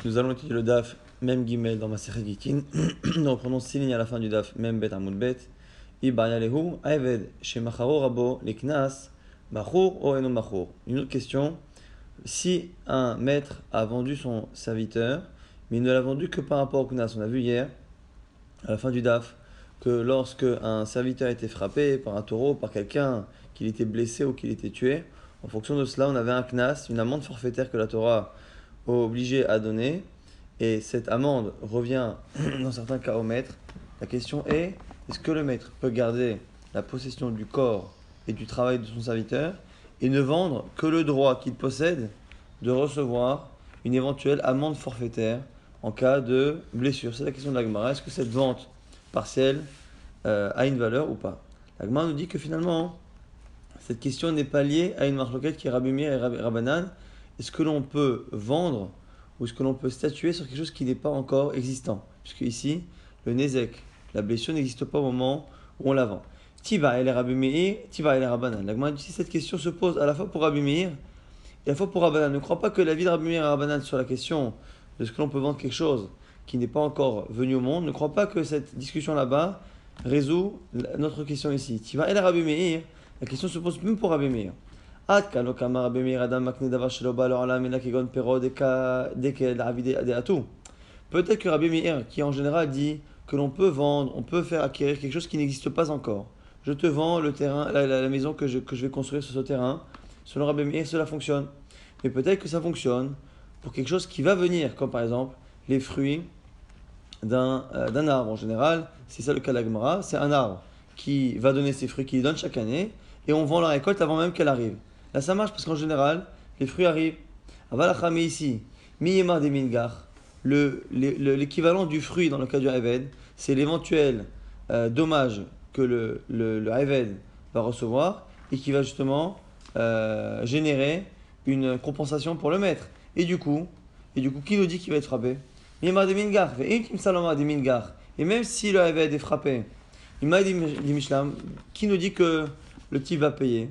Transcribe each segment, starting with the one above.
Nous allons étudier le DAF, même Gimel dans ma Masechet Gitin. Nous reprenons 6 lignes à la fin du DAF, même Bet Amud Bet. Ibayalehu, Aeved, Shemacharo Rabo, Leknas, Machour ou Eno Machour. Une autre question. Si un maître a vendu son serviteur, mais il ne l'a vendu que par rapport au Knas, on a vu hier, à la fin du DAF, que lorsque un serviteur a été frappé par un taureau, par quelqu'un, qu'il était blessé ou qu'il était tué, en fonction de cela, on avait un Knas, une amende forfaitaire que la Torah obligé à donner, et cette amende revient dans certains cas au maître. La question est-ce que le maître peut garder la possession du corps et du travail de son serviteur et ne vendre que le droit qu'il possède de recevoir une éventuelle amende forfaitaire en cas de blessure? C'est la question de la Gemara. Est-ce que cette vente partielle a une valeur ou pas? La Gemara nous dit que finalement, cette question n'est pas liée à une marloquette qui est Rabbi Meir et Rabbanan. Est-ce que l'on peut vendre ou est-ce que l'on peut statuer sur quelque chose qui n'est pas encore existant? Puisque ici, le Nézek, la blessure n'existe pas au moment où on la vend. Tiva et les Rabbi Meir, Tiva et les Rabbanan. La Gemara dit que cette question se pose à la fois pour Rabbi Meir et à la fois pour Rabbanan. Ne crois pas que l'avis de Rabbi Meir et Rabbanan sur la question de ce que l'on peut vendre quelque chose qui n'est pas encore venu au monde, ne crois pas que cette discussion là-bas résout notre question ici. Tiva et les Rabbi Meir, la question se pose même pour Rabbi Meir. Peut-être que Rabbi Meir, qui en général dit que l'on peut vendre, on peut faire acquérir quelque chose qui n'existe pas encore. Je te vends le terrain, la maison que je vais construire sur ce terrain. Selon Rabbi Meir, cela fonctionne. Mais peut-être que ça fonctionne pour quelque chose qui va venir, comme par exemple les fruits d'un arbre. En général, c'est ça le cas de la Gemara, c'est un arbre qui va donner ses fruits, qui lui donne chaque année, et on vend la récolte avant même qu'elle arrive. Là, ça marche parce qu'en général, les fruits arrivent. Avalachame ici, miyemar de mingar, l'équivalent du fruit dans le cas du Eved, c'est l'éventuel dommage que le Eved va recevoir et qui va justement générer une compensation pour le maître. Et du coup, qui nous dit qu'il va être frappé? Miyemar de mingar, ve'im salama de mingar. Et même si le Eved est frappé, Imma dit Mishlam, qui nous dit que le type va payer?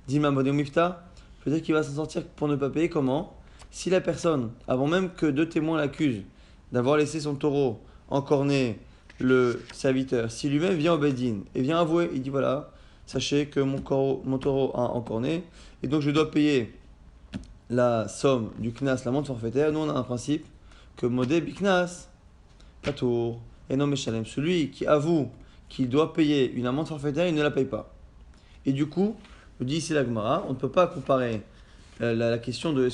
Dima Modé Mifta, peut-être qu'il va s'en sortir pour ne pas payer. Comment? Si la personne, avant même que deux témoins l'accusent d'avoir laissé son taureau encorner le serviteur, si lui-même vient au Bedin et vient avouer, il dit voilà, sachez que mon taureau a encorné et donc je dois payer la somme du Knas, l'amende forfaitaire. Nous on a un principe que Modé Biknas, Patour, et non Meshalem, celui qui avoue qu'il doit payer une amende forfaitaire, il ne la paye pas. Et du coup, le dit ici la Gemara, on ne peut pas comparer la question de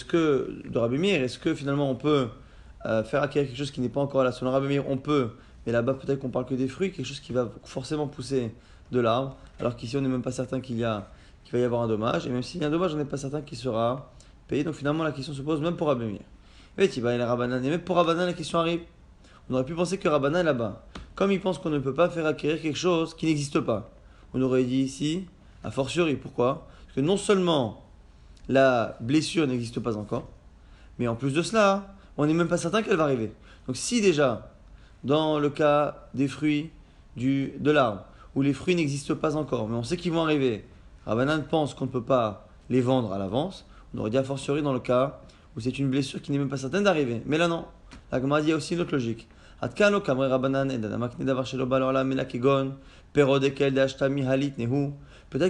Rabbi Meir, est-ce que finalement on peut faire acquérir quelque chose qui n'est pas encore là. Selon Rabbi Meir, on peut, mais là-bas peut-être qu'on parle que des fruits, quelque chose qui va forcément pousser de l'arbre, alors qu'ici on n'est même pas certain qu'il va y avoir un dommage, et même s'il y a un dommage, on n'est pas certain qu'il sera payé. Donc finalement la question se pose même pour Rabbi Meir. Et même pour Rabbanan, la question arrive. On aurait pu penser que Rabbanan là-bas, comme il pense qu'on ne peut pas faire acquérir quelque chose qui n'existe pas, on aurait dit ici, a fortiori. Pourquoi? Parce que non seulement la blessure n'existe pas encore, mais en plus de cela, on n'est même pas certain qu'elle va arriver. Donc si déjà, dans le cas des fruits de l'arbre, où les fruits n'existent pas encore, mais on sait qu'ils vont arriver, Rabbanan pense qu'on ne peut pas les vendre à l'avance, on aurait dit a fortiori dans le cas où c'est une blessure qui n'est même pas certaine d'arriver. Mais là non, la Gemara dit aussi une autre logique. Peut-être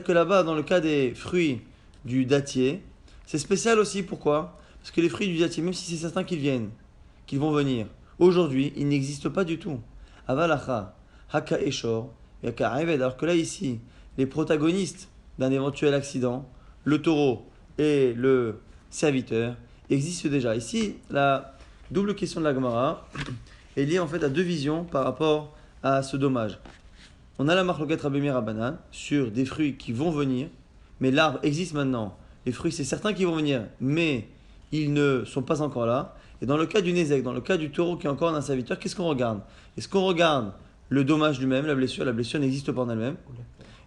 que là-bas, dans le cas des fruits du dattier, c'est spécial aussi. Pourquoi? Parce que les fruits du dattier, même si c'est certain qu'ils vont venir, aujourd'hui, ils n'existent pas du tout. Avalacha, haka eshor, yaka ayved. Alors que là, ici, les protagonistes d'un éventuel accident, le taureau et le serviteur, existent déjà. Ici, la double question de la Gemara est liée en fait à deux visions par rapport à ce dommage. On a la marloquette Rabbi Meir Rabbanan sur des fruits qui vont venir, mais l'arbre existe maintenant. Les fruits, c'est certain qu'ils vont venir, mais ils ne sont pas encore là. Et dans le cas du Nézek, dans le cas du taureau qui est encore un serviteur, qu'est-ce qu'on regarde? Est-ce qu'on regarde le dommage lui-même, la blessure? La blessure n'existe pas en elle-même.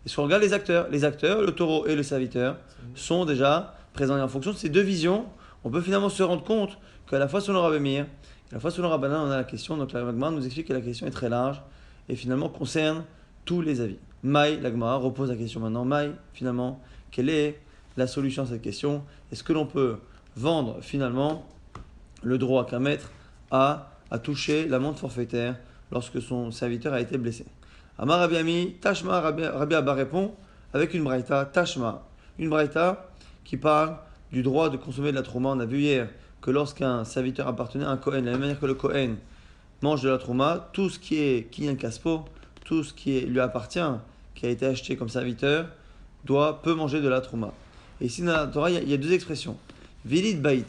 Est-ce qu'on regarde les acteurs? Les acteurs, le taureau et le serviteur, sont déjà présents. Et en fonction de ces deux visions, on peut finalement se rendre compte qu'à la fois selon Rabbi Meir, et à la fois selon Rabbanan, on a la question. Donc la Gemara nous explique que la question est très large et finalement concerne tous les avis. Maï, la Gemara repose la question maintenant. Maï, finalement, quelle est la solution à cette question? Est-ce que l'on peut vendre finalement le droit qu'un maître à toucher l'amende forfaitaire lorsque son serviteur a été blessé. Amar Rabbi Ami, Tashma, Rabbi Abba répond avec une braïta, Tashma, une braïta qui parle du droit de consommer de la trouma. On a vu hier que lorsqu'un serviteur appartenait à un Kohen, de la même manière que le Kohen mange de la trouma, tout ce qui est Kinyan Kaspo, tout ce qui lui appartient, qui a été acheté comme serviteur, peut manger de la trouma. Et ici dans la Torah, il y a deux expressions. Velid Bait,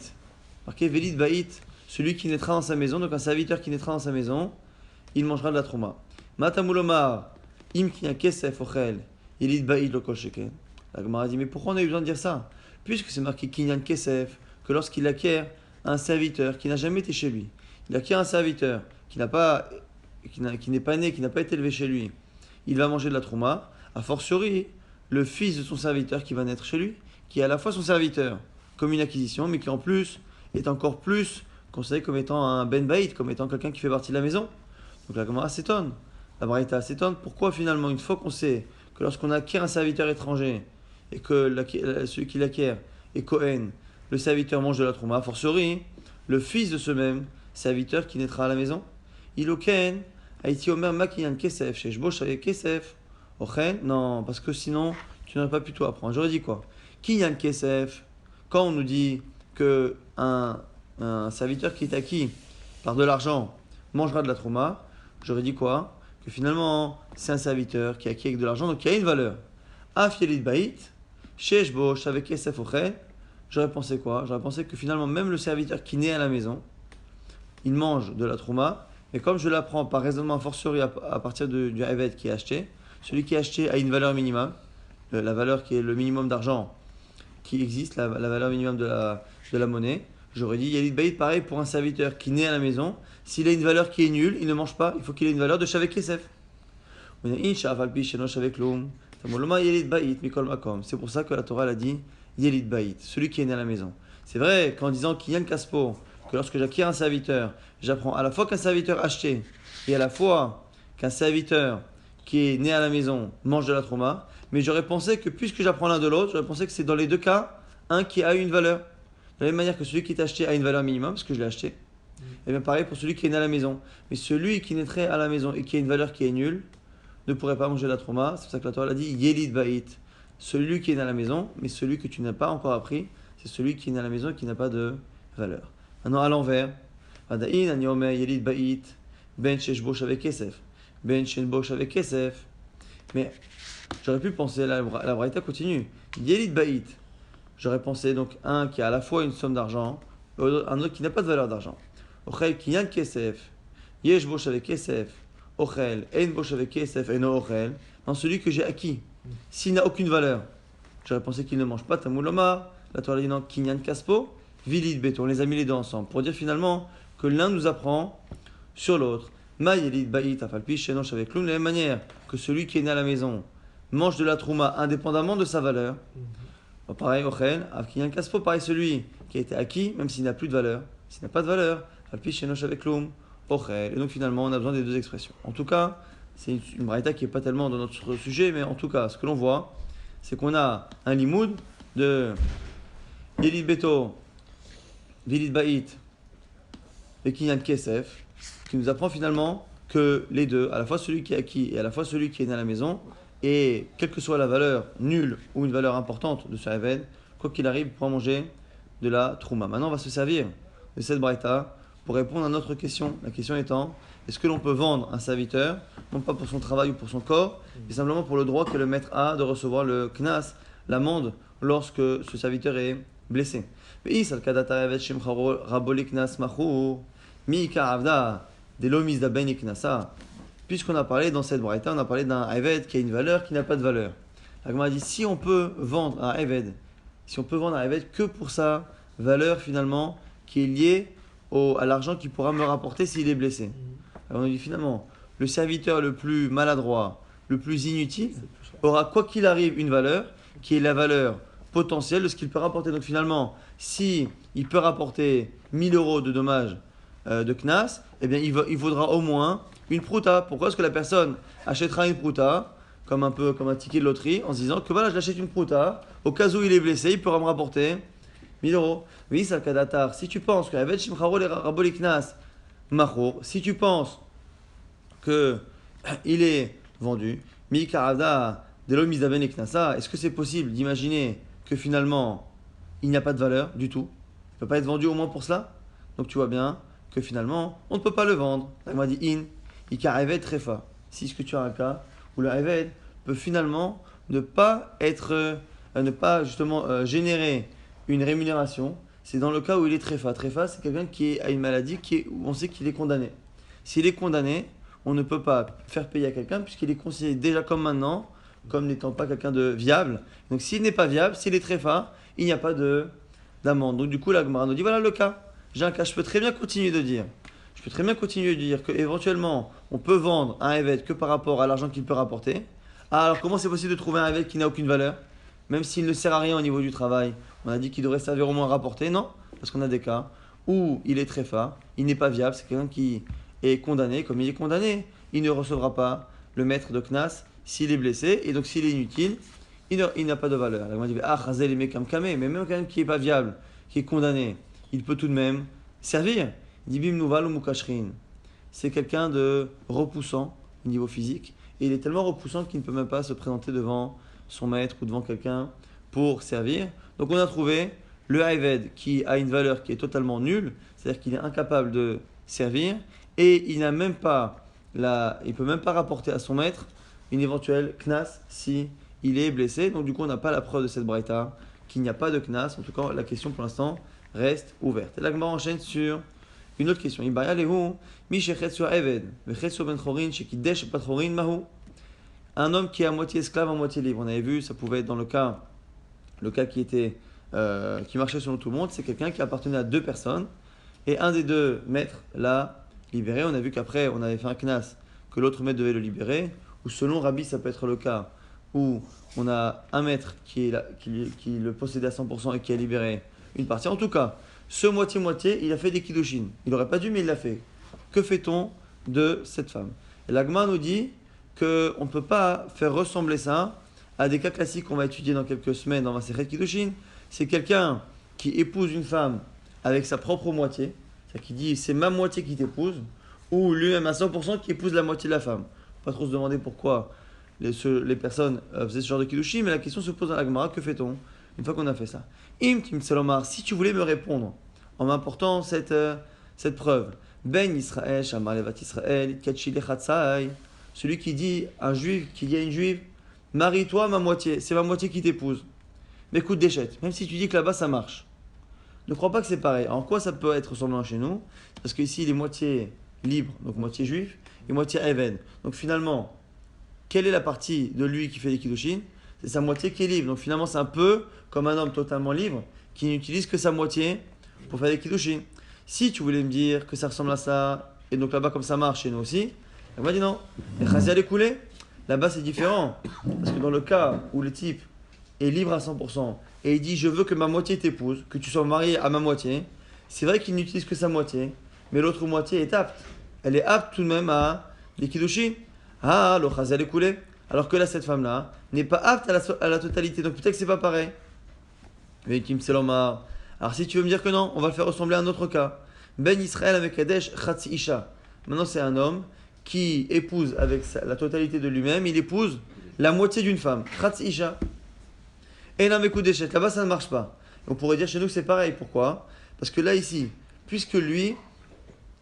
marqué Velid Bait, celui qui naîtra dans sa maison, donc un serviteur qui naîtra dans sa maison, il mangera de la trouma. Matamulomar, im kinyan kesef ochel, Velid Bait lo kol sheken. La Gemara dit, mais pourquoi on a eu besoin de dire ça? Puisque c'est marqué kinyan kesef, que lorsqu'il acquiert un serviteur qui n'a jamais été chez lui, il acquiert un serviteur qui n'est pas né, qui n'a pas été élevé chez lui, il va manger de la trouma, a fortiori, le fils de son serviteur qui va naître chez lui, qui est à la fois son serviteur, comme une acquisition, mais qui en plus est encore plus considéré comme étant un ben baït, comme étant quelqu'un qui fait partie de la maison. Donc la Gemara s'étonne, la Braïta s'étonne, pourquoi finalement, une fois qu'on sait que lorsqu'on acquiert un serviteur étranger, et que celui qui l'acquiert est Kohen, le serviteur mange de la trouma, a fortiori, le fils de ce même serviteur qui naîtra à la maison, il oken, Haïti Omer Makiyan Kesef, chez Jbosh avec Kesef, Ochen, non, parce que sinon, tu n'aurais pas pu tout apprendre. J'aurais dit quoi? Kinyan Kesef, quand on nous dit que un serviteur qui est acquis par de l'argent mangera de la trouma, j'aurais dit quoi? Que finalement, c'est un serviteur qui est acquis avec de l'argent, donc qui a une valeur. Afyelit Bait, chez Jbosh avec Kesef Ochen, j'aurais pensé quoi? J'aurais pensé que finalement, même le serviteur qui naît à la maison, il mange de la trouma, mais comme je l'apprends par raisonnement fortiori à partir du Eved qui est acheté, celui qui est acheté a une valeur minimum, la valeur qui est le minimum d'argent qui existe, la valeur minimum de la monnaie. J'aurais dit Yalid Baïd, pareil pour un serviteur qui naît à la maison, s'il a une valeur qui est nulle, il ne mange pas, il faut qu'il ait une valeur de Shavek Kesef. C'est pour ça que la Torah a dit Yelid Baïd, celui qui est né à la maison. C'est vrai qu'en disant Kinyan Kaspo, que lorsque j'acquiers un serviteur, j'apprends à la fois qu'un serviteur acheté et à la fois qu'un serviteur qui est né à la maison mange de la trouma, mais j'aurais pensé que puisque j'apprends l'un de l'autre, j'aurais pensé que c'est dans les deux cas un qui a une valeur. De la même manière que celui qui est acheté a une valeur minimum, parce que je l'ai acheté, et bien pareil pour celui qui est né à la maison. Mais celui qui naîtrait à la maison et qui a une valeur qui est nulle, ne pourrait pas manger de la trouma. C'est pour ça que la Torah a dit Yelid Baït, celui qui est né à la maison, mais celui que tu n'as pas encore appris, c'est celui qui est né à la maison et qui n'a pas de valeur. Maintenant à l'envers, Vadaïn, Aniomer, Yelid Baït, Ben Sheshbosh avec Kesef, Ben Shenbosh avec Kesef. Mais j'aurais pu penser, la Braïta continue, Yelid Baït. J'aurais pensé donc un qui a à la fois une somme d'argent, un autre qui n'a pas de valeur d'argent. Ochel Kinyan Kesef, Yeshbosh avec Kesef, Ochel, Ein Bosh avec Kesef, Eno Ochel. Dans celui que j'ai acquis, s'il n'a aucune valeur, j'aurais pensé qu'il ne mange pas Tamouloma. La Torah dit non, Kinyan Kaspo. Vilid Beton, on les a mis les deux ensemble pour dire finalement que l'un nous apprend sur l'autre. Ma Yelid Baït Afalpi Shenosh avec l'une de la même manière que celui qui est né à la maison mange de la trouma indépendamment de sa valeur. Pareil, Ochel, Avkinyan Kaspo, pareil celui qui a été acquis, même s'il n'a plus de valeur. S'il n'a pas de valeur, Afalpi Shenosh avec l'um, Ochel. Et donc finalement on a besoin des deux expressions. En tout cas, c'est une braïta qui n'est pas tellement dans notre sujet, mais en tout cas, ce que l'on voit, c'est qu'on a un limoud de Yelid Beto, Vilid Baït et Kinyan Kesef, qui nous apprend finalement que les deux, à la fois celui qui est acquis et à la fois celui qui est né à la maison, et quelle que soit la valeur nulle ou une valeur importante de ce Eved, quoi qu'il arrive, pour manger de la Trouma. Maintenant, on va se servir de cette braïta pour répondre à notre question. La question étant, est-ce que l'on peut vendre un serviteur, non pas pour son travail ou pour son corps, mais simplement pour le droit que le maître a de recevoir le knas, l'amende, lorsque ce serviteur est blessé. Puisqu'on a parlé dans cette braïta, on a parlé d'un Eved qui a une valeur qui n'a pas de valeur. La Gemara dit si on peut vendre un Eved, que pour sa valeur finalement qui est liée à l'argent qu'il pourra me rapporter s'il est blessé. Alors on dit finalement le serviteur le plus maladroit, le plus inutile, aura quoi qu'il arrive une valeur qui est la valeur potentielle de ce qu'il peut rapporter. Donc finalement, si il peut rapporter 1000 euros de dommages de Knas, eh bien il vaudra au moins une prouta. Pourquoi est-ce que la personne achètera une prouta comme un ticket de loterie en se disant que voilà, je l'achète une prouta, au cas où il est blessé, il pourra me rapporter 1000 euros. Oui, ça kadatar. Si tu penses que avec Shimcharo les Raboli Knas, Machour, si tu penses que il est vendu, Mi Karada Delo Mizaben Eknasa, est-ce que c'est possible d'imaginer que finalement il n'y a pas de valeur du tout? Il ne peut pas être vendu au moins pour cela? Donc tu vois bien que finalement on ne peut pas le vendre. Il m'a dit in, Ikar Eved Trefa. Si ce que tu as un cas où le Eved peut finalement ne pas justement générer une rémunération, c'est dans le cas où il est Trefa. Trefa, c'est quelqu'un qui a une maladie où on sait qu'il est condamné. S'il est condamné, on ne peut pas faire payer à quelqu'un puisqu'il est considéré déjà comme maintenant comme n'étant pas quelqu'un de viable. Donc s'il n'est pas viable, s'il est Trefa, il n'y a pas d'amende. Donc du coup, la Gemara nous dit voilà le cas. J'ai un cas, je peux très bien continuer de dire. Je peux très bien continuer de dire qu'éventuellement, on peut vendre un évêque que par rapport à l'argent qu'il peut rapporter. Alors comment c'est possible de trouver un évêque qui n'a aucune valeur? Même s'il ne sert à rien au niveau du travail, on a dit qu'il devrait servir au moins à rapporter. Non, parce qu'on a des cas où il est Trefa, il n'est pas viable, c'est quelqu'un qui est condamné. Comme il est condamné, il ne recevra pas le maître de Knas s'il est blessé. Et donc s'il est inutile, il n'a pas de valeur. Là, on dit ah, Chazel mais même quelqu'un qui n'est pas viable, qui est condamné, il peut tout de même servir. Dibim Nouval ou Mukashrin. C'est quelqu'un de repoussant au niveau physique. Et il est tellement repoussant qu'il ne peut même pas se présenter devant son maître ou devant quelqu'un pour servir. Donc on a trouvé le Haïved qui a une valeur qui est totalement nulle, c'est-à-dire qu'il est incapable de servir et il n'a même pas il peut même pas rapporter à son maître une éventuelle knas si il est blessé. Donc du coup on n'a pas la preuve de cette braïta qu'il n'y a pas de knas. En tout cas la question pour l'instant reste ouverte. Et là Gemara enchaîne sur une autre question. Un homme qui est à moitié esclave, à moitié libre. On avait vu, ça pouvait être dans le cas qui marchait selon tout le monde, c'est quelqu'un qui appartenait à deux personnes et un des deux maîtres l'a libéré. On a vu qu'après, on avait fait un knas que l'autre maître devait le libérer. Ou selon Rabbi, ça peut être le cas où on a un maître qui le possédait à 100% et qui a libéré une partie. En tout cas, ce moitié-moitié, il a fait des kiddushin. Il n'aurait pas dû, mais il l'a fait. Que fait-on de cette femme? Et l'Agma nous dit qu'on ne peut pas faire ressembler ça à des cas classiques qu'on va étudier dans quelques semaines dans Masechet Kiddushin. C'est quelqu'un qui épouse une femme avec sa propre moitié, c'est-à-dire qui dit c'est ma moitié qui t'épouse, ou lui-même à 100% qui épouse la moitié de la femme. Pas trop se demander pourquoi les personnes faisaient ce genre de Kiddushin, mais la question se pose dans l'Agmara, que fait-on une fois qu'on a fait ça? Si tu voulais me répondre en m'apportant cette preuve, Ben Israël, Shamar Levat Israël, Katchi Lechatzai, celui qui dit un juif, qui dit à une juive, marie-toi ma moitié, c'est ma moitié qui t'épouse. Mais écoute, déchette, même si tu dis que là-bas ça marche, ne crois pas que c'est pareil. En quoi ça peut être ressemblant chez nous? Parce qu'ici il est moitié libre, donc moitié juif, et moitié Even. Donc finalement, quelle est la partie de lui qui fait les kiddushin? C'est sa moitié qui est libre. Donc finalement, c'est un peu comme un homme totalement libre qui n'utilise que sa moitié pour faire des kiddushin. Si tu voulais me dire que ça ressemble à ça, et donc là-bas comme ça marche chez nous aussi, elle m'a dit non. Et Chazia est coulé. Là-bas c'est différent. Parce que dans le cas où le type est libre à 100% et il dit je veux que ma moitié t'épouse, que tu sois marié à ma moitié, c'est vrai qu'il n'utilise que sa moitié, mais l'autre moitié est apte. Elle est apte tout de même à des kiddushin. Ah, le Chazia est coulé. Alors que là, cette femme-là n'est pas apte à la totalité. Donc peut-être que c'est pas pareil. Mais Kim Selomar. Alors si tu veux me dire que non, on va le faire ressembler à un autre cas. Ben Israël avec Kadesh Chatzi Isha. Maintenant, c'est un homme qui épouse avec la totalité de lui-même, il épouse la moitié d'une femme. Chatzi Isha. Et là, mes coups d'échec. Là-bas, ça ne marche pas. On pourrait dire chez nous que c'est pareil. Pourquoi? Parce que là, ici, puisque lui,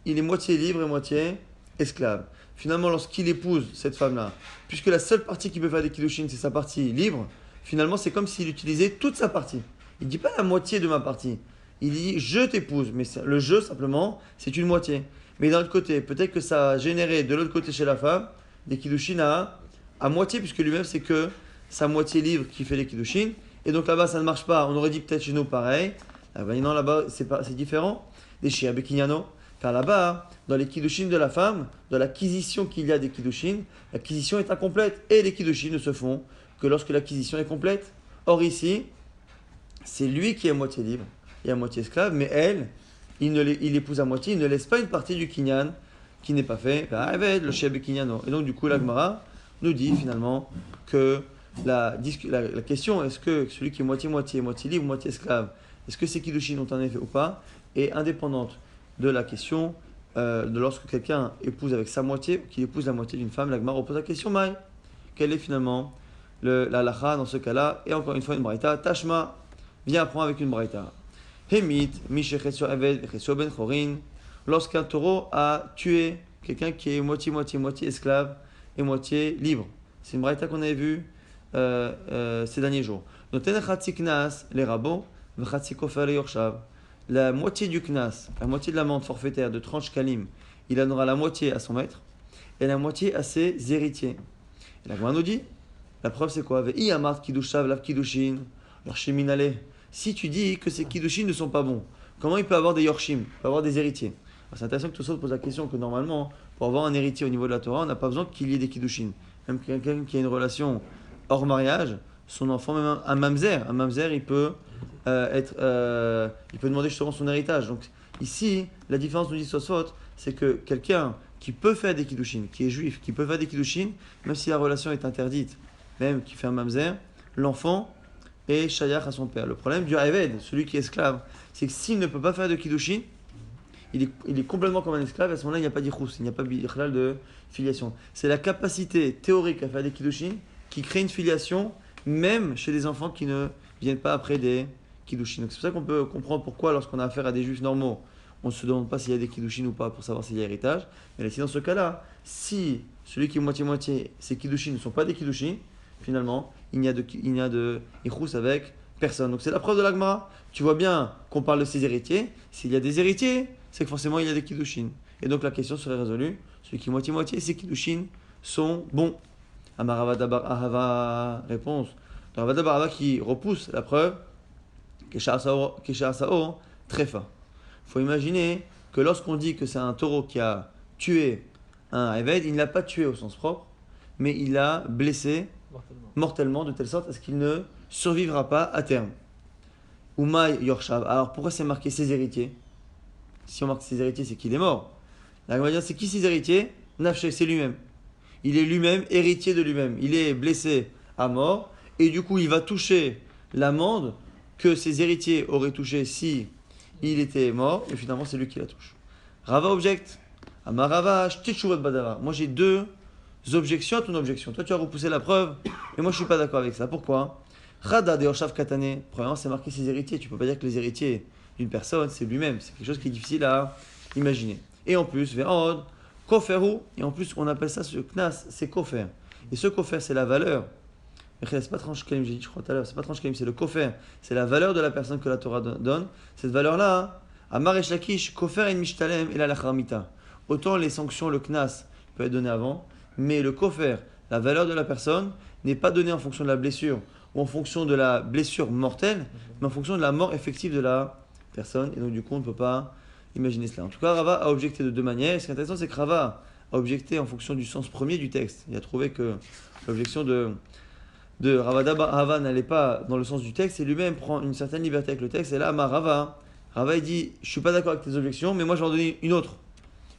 il est moitié libre et moitié esclave. Finalement, lorsqu'il épouse cette femme-là, puisque la seule partie qui peut faire des kiddushin, c'est sa partie libre, finalement, c'est comme s'il utilisait toute sa partie. Il ne dit pas la moitié de ma partie. Il dit je t'épouse, mais le je, simplement, c'est une moitié. Mais d'un autre côté, peut-être que ça a généré de l'autre côté chez la femme des kiddushin à moitié, puisque lui-même, c'est que sa moitié libre qui fait les kiddushin. Et donc là-bas, ça ne marche pas. On aurait dit peut-être chez nous pareil. Ah ben non, là-bas, c'est différent. Des Shia Bekinyano. Car là-bas, dans les kiddushin de la femme, dans l'acquisition qu'il y a des kiddushin, l'acquisition est incomplète. Et les kiddushin ne se font que lorsque l'acquisition est complète. Or ici, c'est lui qui est à moitié libre et à moitié esclave, mais elle, il épouse à moitié, il ne laisse pas une partie du kinyan qui n'est pas fait. Le Shia Bekinyano. Et donc du coup, l'Agmara nous dit finalement que la question, est-ce que celui qui est moitié-moitié, moitié libre, moitié esclave, est-ce que ces kiddushin ont un effet ou pas, est indépendante de la question de lorsque quelqu'un épouse avec sa moitié, ou qu'il épouse la moitié d'une femme, la Gemara repose la question, Maï. Quelle est finalement la halakha dans ce cas-là? Et encore une fois, une braïta, Tashma, viens apprendre avec une braïta. Hemit, Mishechetio Eved, Vechetio Ben Chorin, lorsqu'un taureau a tué quelqu'un qui est moitié esclave et moitié libre. C'est une braïta qu'on avait vue ces derniers jours. Noten Chatzi Knas, les rabots, Vechatzi Kofer le Yorshav. La moitié du Knas, la moitié de l'amende forfaitaire de 30 shkalim, il donnera la moitié à son maître et la moitié à ses héritiers. Et la Gemara nous dit, la preuve c'est quoi? Ve'i amart kiddushav lav kiddushin, yorshim minale. Si tu dis que ces kiddushin ne sont pas bons, comment il peut avoir des yorshim, il peut avoir des héritiers? Alors, c'est intéressant que tout ça pose la question que normalement, pour avoir un héritier au niveau de la Torah, on n'a pas besoin qu'il y ait des kiddushin. Même quelqu'un qui a une relation hors mariage, son enfant, même un mamzer, il peut il peut demander justement son héritage. Donc ici, la différence nous dit Tosfot, c'est que quelqu'un qui peut faire des kiddushin, qui est juif, qui peut faire des kiddushin, même si la relation est interdite, même qui fait un mamzer, l'enfant est shayach à son père. Le problème du Eved, celui qui est esclave, c'est que s'il ne peut pas faire de kiddushin, il est complètement comme un esclave, et à ce moment-là, il n'y a pas d'Ichous, il n'y a pas de filiation. C'est la capacité théorique à faire des kiddushin qui crée une filiation, même chez des enfants qui ne viennent pas après des kiddushin. Donc c'est pour ça qu'on peut comprendre pourquoi, lorsqu'on a affaire à des juifs normaux, on ne se demande pas s'il y a des kiddushin ou pas pour savoir s'il y a héritage. Mais là, si dans ce cas-là, si celui qui est moitié-moitié, ces kiddushin ne sont pas des kiddushin, finalement, il n'y a de Ichous avec personne. Donc c'est la preuve de l'Agmara. Tu vois bien qu'on parle de ses héritiers. S'il y a des héritiers, c'est que forcément il y a des kiddushin. Et donc la question serait résolue. Celui qui est moitié-moitié, ces kiddushin sont bons. Amaravada bar Ahava, réponse. Ravada bar Ahava qui repousse la preuve. Kesha Sao, Trefa. Il faut imaginer que lorsqu'on dit que c'est un taureau qui a tué un Eved, il ne l'a pas tué au sens propre, mais il l'a blessé mortellement de telle sorte à ce qu'il ne survivra pas à terme. Umay Yorshav. Alors pourquoi c'est marqué ses héritiers? Si on marque ses héritiers, c'est qu'il est mort. La Gemara dit, c'est qui ses héritiers? Nafshé, c'est lui-même. Il est lui-même héritier de lui-même. Il est blessé à mort et du coup il va toucher l'amende que ses héritiers auraient touché si il était mort, et finalement c'est lui qui la touche. Rava objecte. Amarava, shtichuvot badava. Moi j'ai deux objections à ton objection. Toi tu as repoussé la preuve, et moi je suis pas d'accord avec ça. Pourquoi? Rada de Yorshav Katane. Premièrement, c'est marqué ses héritiers. Tu peux pas dire que les héritiers d'une personne, c'est lui-même. C'est quelque chose qui est difficile à imaginer. Et en plus, Ve'od, Koferu, et en plus on appelle ça ce Knas, c'est Kofer. Et ce Kofer, c'est la valeur. C'est pas 30 shkalim, j'ai dit, je crois tout à l'heure, c'est pas 30 shkalim, c'est le kofer. C'est la valeur de la personne que la Torah donne. Cette valeur-là, Amar et Shakish, kofer et mishtalem et la lacharmita. Autant les sanctions, le knas, peut être donné avant, mais le kofer, la valeur de la personne, n'est pas donnée en fonction de la blessure ou en fonction de la blessure mortelle, mais en fonction de la mort effective de la personne. Et donc, du coup, on ne peut pas imaginer cela. En tout cas, Rava a objecté de deux manières. Et ce qui est intéressant, c'est que Rava a objecté en fonction du sens premier du texte. Il a trouvé que l'objection de Ravada bar Ahava n'allait pas dans le sens du texte et lui-même prend une certaine liberté avec le texte. Et là, Rava il dit, je suis pas d'accord avec tes objections, mais moi je vais en donner une autre.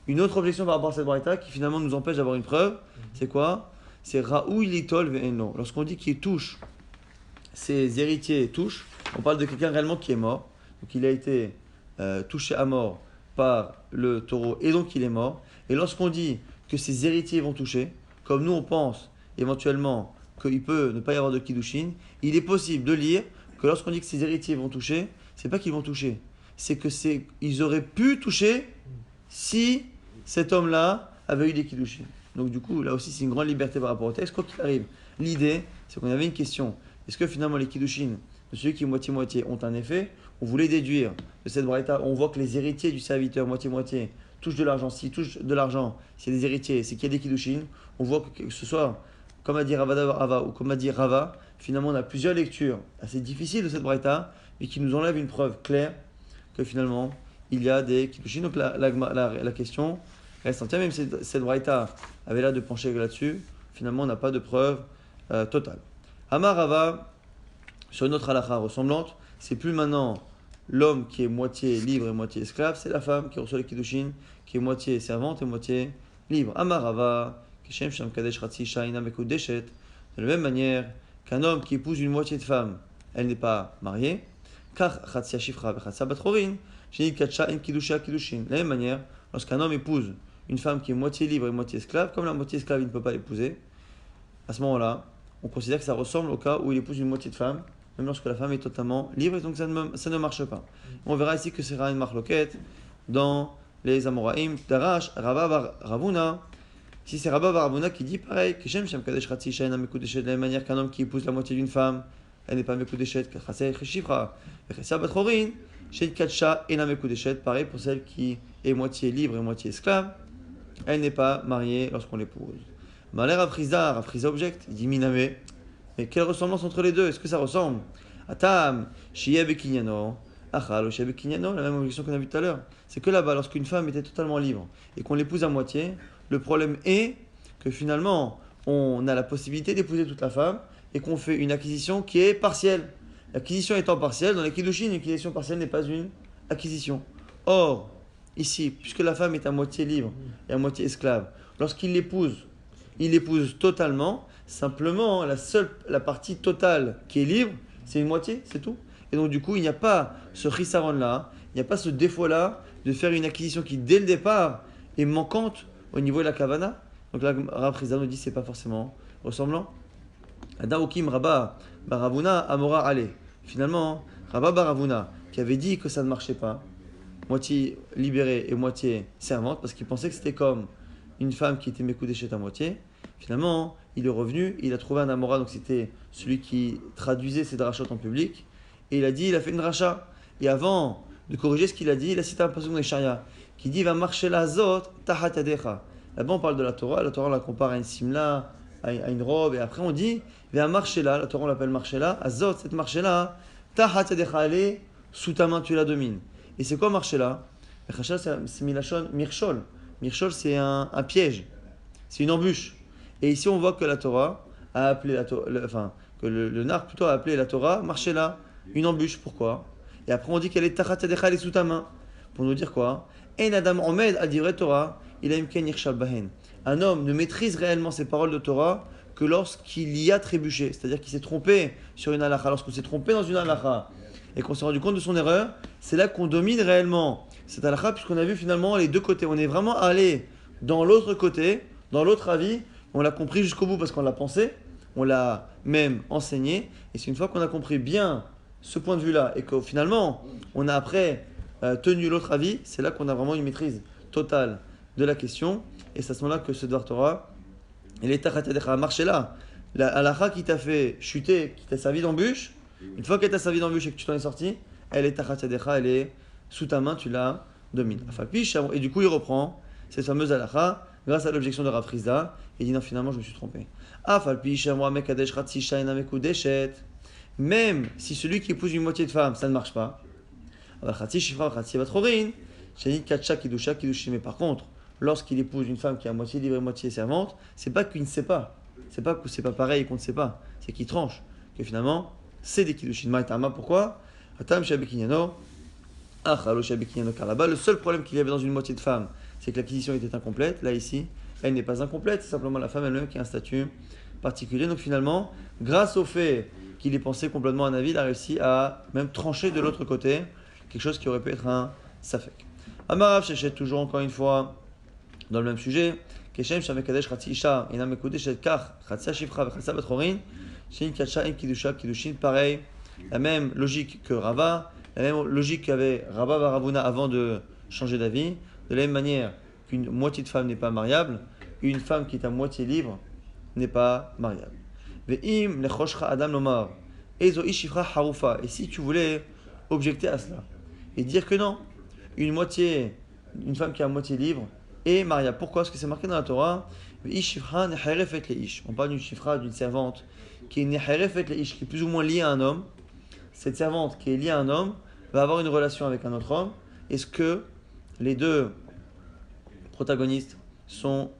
Une autre objection par rapport à cette braïta qui finalement nous empêche d'avoir une preuve. C'est quoi? C'est Raoui litol ve'eno. Lorsqu'on dit qu'il touche, ses héritiers touchent, on parle de quelqu'un réellement qui est mort. Donc il a été touché à mort par le taureau et donc il est mort. Et lorsqu'on dit que ses héritiers vont toucher, comme nous on pense éventuellement qu'il peut ne pas y avoir de kiddushin, il est possible de lire que lorsqu'on dit que ses héritiers vont toucher, c'est pas qu'ils vont toucher, c'est que ils auraient pu toucher si cet homme-là avait eu des kiddushin. Donc du coup, là aussi, c'est une grande liberté par rapport au texte. Quoi qu'il arrive, l'idée, c'est qu'on avait une question. Est-ce que finalement les kiddushin de celui qui est moitié-moitié ont un effet? On voulait déduire de cette braïta, on voit que les héritiers du serviteur moitié-moitié touchent de l'argent. S'ils touchent de l'argent, s'il y a des héritiers, c'est qu'il y a des kiddushin. On voit que ce soit comme a dit Rava ou comme a dit Rava, finalement on a plusieurs lectures assez difficiles de cette braïta, mais qui nous enlèvent une preuve claire que finalement il y a des kiddushin. Donc la question reste entière, même si cette braïta avait l'air de pencher là-dessus, finalement on n'a pas de preuve totale. Amar Rava, sur une autre halakha ressemblante, c'est plus maintenant l'homme qui est moitié libre et moitié esclave, c'est la femme qui reçoit les kiddushin, qui est moitié servante et moitié libre. Amar Rava, de la même manière qu'un homme qui épouse une moitié de femme, elle n'est pas mariée. De la même manière, lorsqu'un homme épouse une femme qui est moitié libre et moitié esclave, comme la moitié esclave, il ne peut pas l'épouser, à ce moment-là, on considère que ça ressemble au cas où il épouse une moitié de femme, même lorsque la femme est totalement libre, et donc ça ne marche pas. On verra ici que c'est une marloquette dans les Amoraïm, Darash, Rabba bar Ravuna. Si c'est Rabba bar Ravuna qui dit pareil, que Shem Shem Kadesh Ratzi Shaina Mekudeshet, de la même manière qu'un homme qui épouse la moitié d'une femme, elle n'est pas Mekudeshet, Kachaseh Cheshifra, Vechessia Batrorin, Shed Katsha Ena Mekudeshet, pareil pour celle qui est moitié libre et moitié esclave, elle n'est pas mariée lorsqu'on l'épouse. Malher Afrizar objecte, il dit Miname, mais quelle ressemblance entre les deux? Est-ce que ça ressemble? Atam, Shia Bekinyano, Achal, Shia Bekinyano, la même objection qu'on a vue tout à l'heure. C'est que là-bas, lorsqu'une femme était totalement libre et qu'on l'épouse à moitié, le problème est que finalement, on a la possibilité d'épouser toute la femme et qu'on fait une acquisition qui est partielle. L'acquisition étant partielle, dans les Kiddushin, une acquisition partielle n'est pas une acquisition. Or, ici, puisque la femme est à moitié libre et à moitié esclave, lorsqu'il l'épouse, il l'épouse totalement. Simplement, la partie totale qui est libre, c'est une moitié, c'est tout. Et donc, du coup, il n'y a pas ce chisaron-là, il n'y a pas ce défaut-là de faire une acquisition qui, dès le départ, est manquante au niveau de la kavana. Donc là, Rav Chizda nous dit que ce n'est pas forcément ressemblant. Adaokim Rabba Baravuna Amora Ale. Finalement, Rabba Baravuna, qui avait dit que ça ne marchait pas, moitié libérée et moitié servante, parce qu'il pensait que c'était comme une femme qui était Mekudeshet à moitié. Finalement, il est revenu, il a trouvé un Amora, donc c'était celui qui traduisait ses drachot en public, et il a dit, il a fait une dracha. Et avant de corriger ce qu'il a dit, il a cité un passage de Sharia, qui dit, va marcher la zot, tahat yadecha. Là-bas, on parle de la Torah on la compare à une simla, à une robe, et après on dit, va marcher là, la Torah on l'appelle marcher là, azot, cette marcher là, tahat yadecha, elle est sous ta main, tu la domines. Et c'est quoi marcher là? C'est milachon mirchol. Mirchol, c'est un piège, c'est une embûche. Et ici, on voit que la Torah a appelé que le nar plutôt a appelé la Torah marcher là, une embûche. Pourquoi? Et après, on dit qu'elle est tachat yadecha, elle est sous ta main. Pour nous dire quoi? En Adam Omed a dit Torah, il a imken yirshal bahen. Un homme ne maîtrise réellement ses paroles de Torah que lorsqu'il y a trébuché, c'est-à-dire qu'il s'est trompé sur une halakha. Lorsqu'on s'est trompé dans une halakha et qu'on s'est rendu compte de son erreur, c'est là qu'on domine réellement cette halakha, puisqu'on a vu finalement les deux côtés. On est vraiment allé dans l'autre côté, dans l'autre avis. On l'a compris jusqu'au bout parce qu'on l'a pensé, on l'a même enseigné. Et c'est une fois qu'on a compris bien ce point de vue-là et que finalement on a après tenu l'autre avis, c'est là qu'on a vraiment une maîtrise totale de la question. Et c'est à ce moment-là que ce Dvar Torah, il est tachat yadecha, marché là. La halakha qui t'a fait chuter, qui t'a servi d'embûche, une fois qu'elle t'a servi d'embûche et que tu t'en es sorti, elle est tachat yadecha, elle est sous ta main, tu la domines. Et du coup, il reprend cette fameuse halakha grâce à l'objection de Rav Chizda. Il dit non, finalement, je me suis trompé. Même si celui qui épouse une moitié de femme, ça ne marche pas. Mais par contre, lorsqu'il épouse une femme qui est à moitié libre et moitié servante, c'est pas qu'il ne sait pas. C'est pas que c'est pas pareil et qu'on ne sait pas. C'est qu'il tranche. Que finalement, c'est des kiddushin. Maïtama, pourquoi? Car là-bas, le seul problème qu'il y avait dans une moitié de femme, c'est que l'acquisition était incomplète. Là, ici, elle n'est pas incomplète. C'est simplement la femme elle-même qui a un statut particulier. Donc finalement, grâce au fait qu'il ait pensé complètement un avis, il a réussi à même trancher de l'autre côté quelque chose qui aurait pu être un safek. Amarav Shechet, toujours encore une fois, dans le même sujet. Keshem Shamekadesh Ratzi Isha, Inam Mekudeshet Kach, Ratza Shifra, Ratza Batrorin, Shin Kacha, Im Kidusha, Kidushin, pareil. La même logique que Rava, la même logique qu'avait Rabba Baravuna avant de changer d'avis. De la même manière qu'une moitié de femme n'est pas mariable, une femme qui est à moitié libre n'est pas mariable. Ve'im lechoshcha adam lomar, ezo ishifra harufa. Et si tu voulais objecter à cela et dire que non, une femme qui est à moitié libre est mariable. Pourquoi? Parce que c'est marqué dans la Torah. Ishifra neherefet leish. On parle d'une shifra, d'une servante qui est neherefet leish, qui est plus ou moins liée à un homme. Cette servante qui est liée à un homme va avoir une relation avec un autre homme. Est-ce que les deux protagonistes sont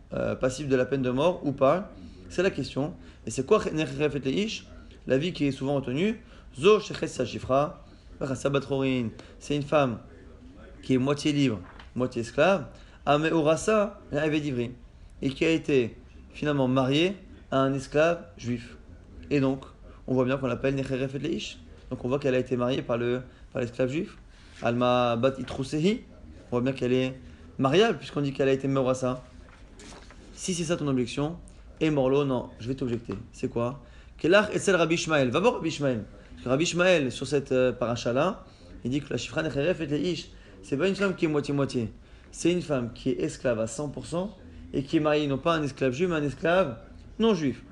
passibles de la peine de mort ou pas? C'est la question. Et c'est quoi neherefet leish? La vie qui est souvent retenue. Zo sheches sa shifra. C'est une femme qui est moitié libre, moitié esclave, et qui a été finalement mariée à un esclave juif. Et donc, on voit bien qu'on l'appelle Necheref et Leish. Donc on voit qu'elle a été mariée par l'esclave juif. Alma bat itrousehi. On voit bien qu'elle est mariable, puisqu'on dit qu'elle a été Meurasa. Si c'est ça ton objection, et Morlo, non, je vais t'objecter. C'est quoi? Kelach Etzel Rabbi Ishmael. Va voir Rabbi Ishmael. Parce que Rabbi Ishmael, sur cette paracha-là, il dit que la Shifra Necheref et les Ish, c'est pas une femme qui est moitié-moitié. C'est une femme qui est esclave à 100% et qui est mariée non pas un esclave juif, mais un esclave non juif.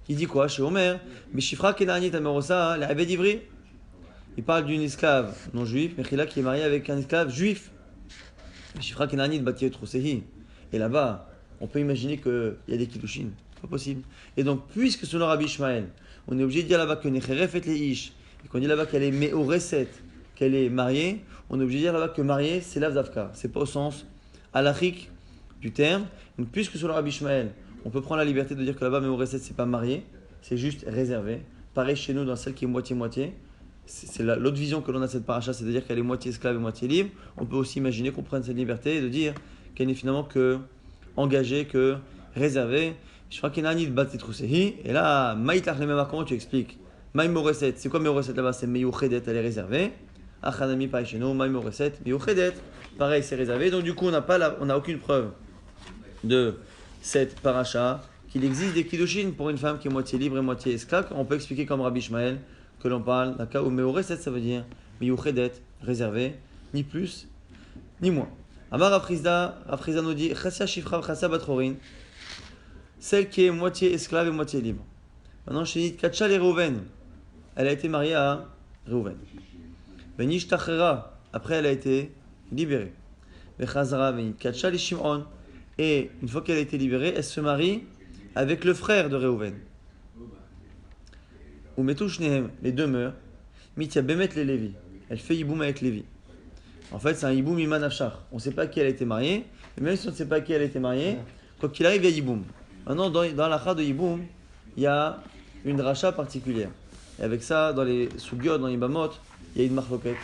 Il dit quoi chez Omer? Mais Shifra Kenani Tamerosa, la Abed Ivri. Il parle d'une esclave non juif, Mechila qui est mariée avec un esclave juif. Shifra Kenani de Batiet Trosehi. Et là-bas, on peut imaginer qu'il y a des kiddushin. Pas possible. Et donc, puisque selon Rabbi Ishmael, on est obligé de dire là-bas que Necheref et les Ish, et qu'on dit là-bas qu'elle est Meoreset, qu'elle est mariée, on est obligé de dire là-bas que mariée, c'est l'Avdavka. C'est pas au sens halachique du terme. Donc, puisque selon Rabbi Ishmael, on peut prendre la liberté de dire que là-bas, Meoreset, c'est pas marié, c'est juste réservé. Pareil chez nous, dans celle qui est moitié-moitié. C'est l'autre vision que l'on a de cette paracha, c'est de dire qu'elle est moitié esclave et moitié libre. On peut aussi imaginer qu'on prenne cette liberté et de dire qu'elle n'est finalement que engagée, que réservée. Je crois qu'il y a un nid de Troussehi. Et là, Maïtach le même, comment tu expliques? Maï Moreset, c'est quoi Moreset là-bas? C'est Meyouchedet, elle est réservée. Achanami, pareil chez nous, Maï Moreset, Meyouchedet, pareil, c'est réservé. Donc du coup, on n'a aucune preuve de cette paracha qu'il existe des kiddushin pour une femme qui est moitié libre et moitié esclave. On peut expliquer comme Rabbi Ishmael que l'on parle d'un cas où Meyouchedet, ça veut dire Meyouchedet, réservé, ni plus, ni moins. Amar Afrizda nous dit Chassia Shifra Chassia Batrorin, celle qui est moitié esclave et moitié libre. Maintenant, je dis Katcha les Reuven, elle a été mariée à Reuven. Venish Tachera, après elle a été libérée. Vechazara Venit Katcha les Shimon, et une fois qu'elle a été libérée, elle se marie avec le frère de Reuven. Ou Metouch Nehem, les deux meurent. Mitia Bemet les Lévi, elle fait Yiboum avec Lévi. En fait, c'est un Yiboum Iman Afshar. On ne sait pas à qui elle a été mariée, et même si on ne sait pas à qui elle a été mariée, quoi qu'il arrive, il y a Yiboum. Maintenant, dans l'achat de Yiboum, il y a une racha particulière. Et avec ça, dans les Sugyot, dans les Bamot, il y a une marloquette.